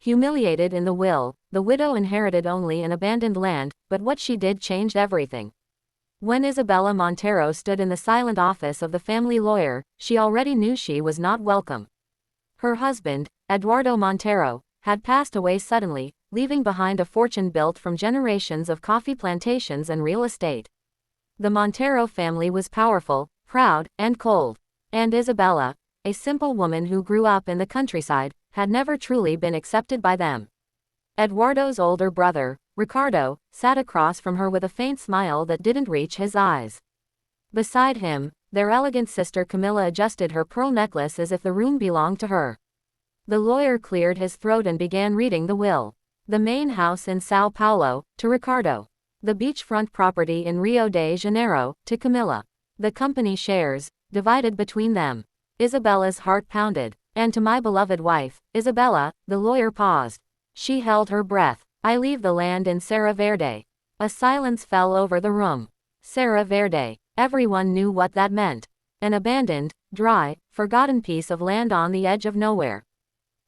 Humiliated in the will, the widow inherited only an abandoned land, but what she did changed everything. When Isabela Montero stood in the silent office of the family lawyer, she already knew she was not welcome. Her husband, Eduardo Montero, had passed away suddenly, leaving behind a fortune built from generations of coffee plantations and real estate. The Montero family was powerful, proud, and cold. And Isabela, a simple woman who grew up in the countryside, had never truly been accepted by them. Eduardo's older brother, Ricardo, sat across from her with a faint smile that didn't reach his eyes. Beside him, their elegant sister Camila adjusted her pearl necklace as if the room belonged to her. The lawyer cleared his throat and began reading the will. The main house in São Paulo, to Ricardo. The beachfront property in Rio de Janeiro, to Camila. The company shares, divided between them. Isabela's heart pounded. And to my beloved wife, Isabela, the lawyer paused. She held her breath. I leave the land in Serra Verde. A silence fell over the room. Serra Verde. Everyone knew what that meant. An abandoned, dry, forgotten piece of land on the edge of nowhere.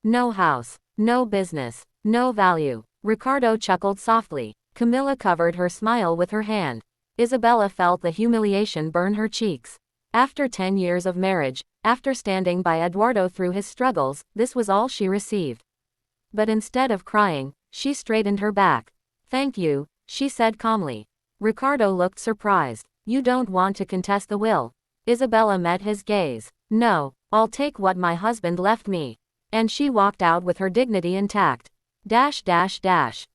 No house, no business, no value. Ricardo chuckled softly. Camila covered her smile with her hand. Isabela felt the humiliation burn her cheeks. After 10 years of marriage, after standing by Eduardo through his struggles, this was all she received. But instead of crying, she straightened her back. Thank you, she said calmly. Ricardo looked surprised. You don't want to contest the will? Isabela met his gaze. No, I'll take what my husband left me. And she walked out with her dignity intact.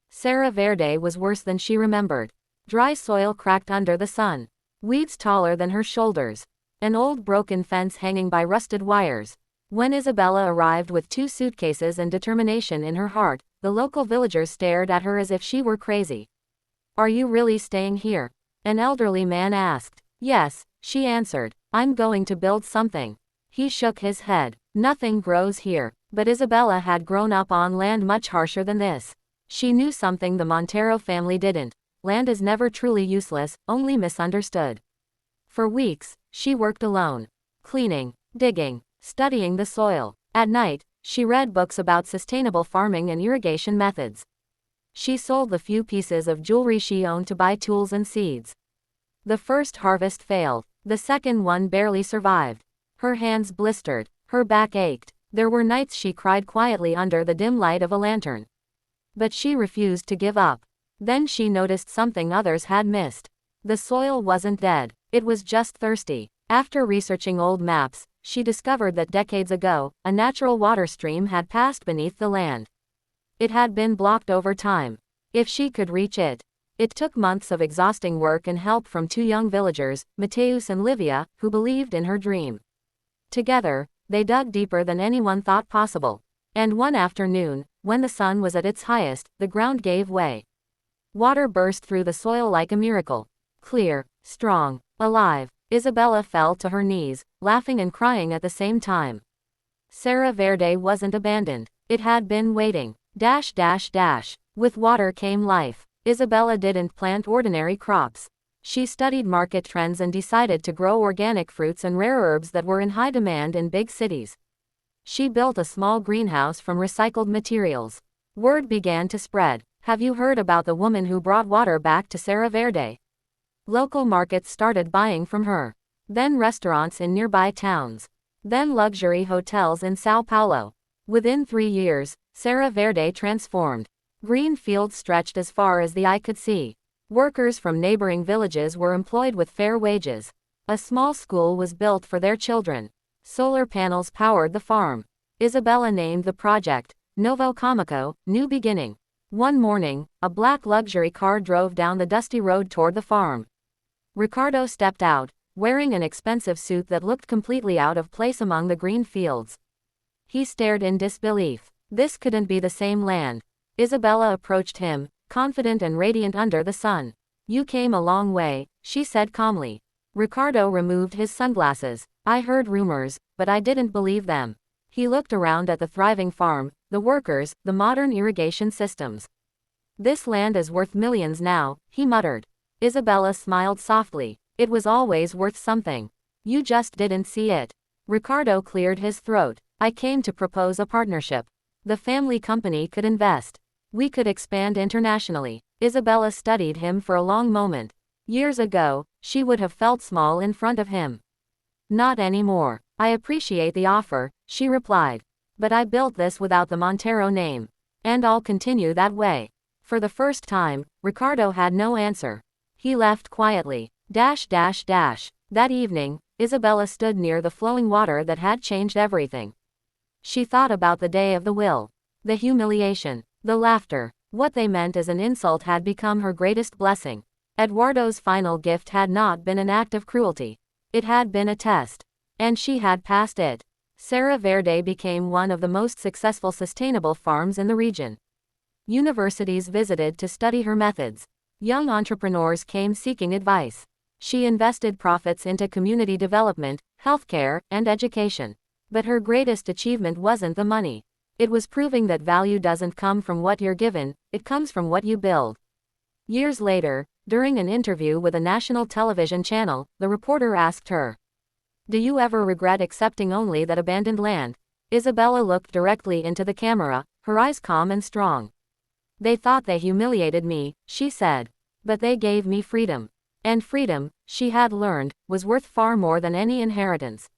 Serra Verde was worse than she remembered. Dry soil cracked under the sun. Weeds taller than her shoulders. An old broken fence hanging by rusted wires. When Isabela arrived with 2 suitcases and determination in her heart, the local villagers stared at her as if she were crazy. Are you really staying here? An elderly man asked. Yes, she answered. I'm going to build something. He shook his head. Nothing grows here. But Isabela had grown up on land much harsher than this. She knew something the Montero family didn't. Land is never truly useless, only misunderstood. For weeks, she worked alone. Cleaning, digging, studying the soil. At night, she read books about sustainable farming and irrigation methods. She sold the few pieces of jewelry she owned to buy tools and seeds. The first harvest failed. The second one barely survived. Her hands blistered. Her back ached. There were nights she cried quietly under the dim light of a lantern. But she refused to give up. Then she noticed something others had missed. The soil wasn't dead. It was just thirsty. After researching old maps, she discovered that decades ago, a natural water stream had passed beneath the land. It had been blocked over time. If she could reach it. It took months of exhausting work and help from 2 young villagers, Mateus and Livia, who believed in her dream. Together, they dug deeper than anyone thought possible. And one afternoon, when the sun was at its highest, the ground gave way. Water burst through the soil like a miracle. Clear, strong, alive. Isabela fell to her knees, laughing and crying at the same time. Serra Verde wasn't abandoned. It had been waiting. With water came life. Isabela didn't plant ordinary crops. She studied market trends and decided to grow organic fruits and rare herbs that were in high demand in big cities. She built a small greenhouse from recycled materials. Word began to spread. Have you heard about the woman who brought water back to Serra Verde? Local markets started buying from her. Then restaurants in nearby towns. Then luxury hotels in São Paulo. Within 3 years, Serra Verde transformed. Green fields stretched as far as the eye could see. Workers from neighboring villages were employed with fair wages. A small school was built for their children. Solar panels powered the farm. Isabela named the project Novo Comico, New Beginning. One morning, a black luxury car drove down the dusty road toward the farm. Ricardo stepped out, wearing an expensive suit that looked completely out of place among the green fields. He stared in disbelief. This couldn't be the same land. Isabela approached him, confident and radiant under the sun. You came a long way, she said calmly. Ricardo removed his sunglasses. I heard rumors, but I didn't believe them. He looked around at the thriving farm, the workers, the modern irrigation systems. This land is worth millions now, he muttered. Isabela smiled softly. It was always worth something. You just didn't see it. Ricardo cleared his throat. I came to propose a partnership. The family company could invest. We could expand internationally. Isabela studied him for a long moment. Years ago, she would have felt small in front of him. Not anymore. I appreciate the offer, she replied. But I built this without the Montero name. And I'll continue that way. For the first time, Ricardo had no answer. He left quietly. That evening, Isabela stood near the flowing water that had changed everything. She thought about the day of the will. The humiliation. The laughter. What they meant as an insult had become her greatest blessing. Eduardo's final gift had not been an act of cruelty. It had been a test. And she had passed it. Serra Verde became one of the most successful sustainable farms in the region. Universities visited to study her methods. Young entrepreneurs came seeking advice. She invested profits into community development, healthcare, and education. But her greatest achievement wasn't the money. It was proving that value doesn't come from what you're given, it comes from what you build. Years later, during an interview with a national television channel, the reporter asked her, "Do you ever regret accepting only that abandoned land?" Isabela looked directly into the camera, her eyes calm and strong. "They thought they humiliated me," she said. "But they gave me freedom." And freedom, she had learned, was worth far more than any inheritance.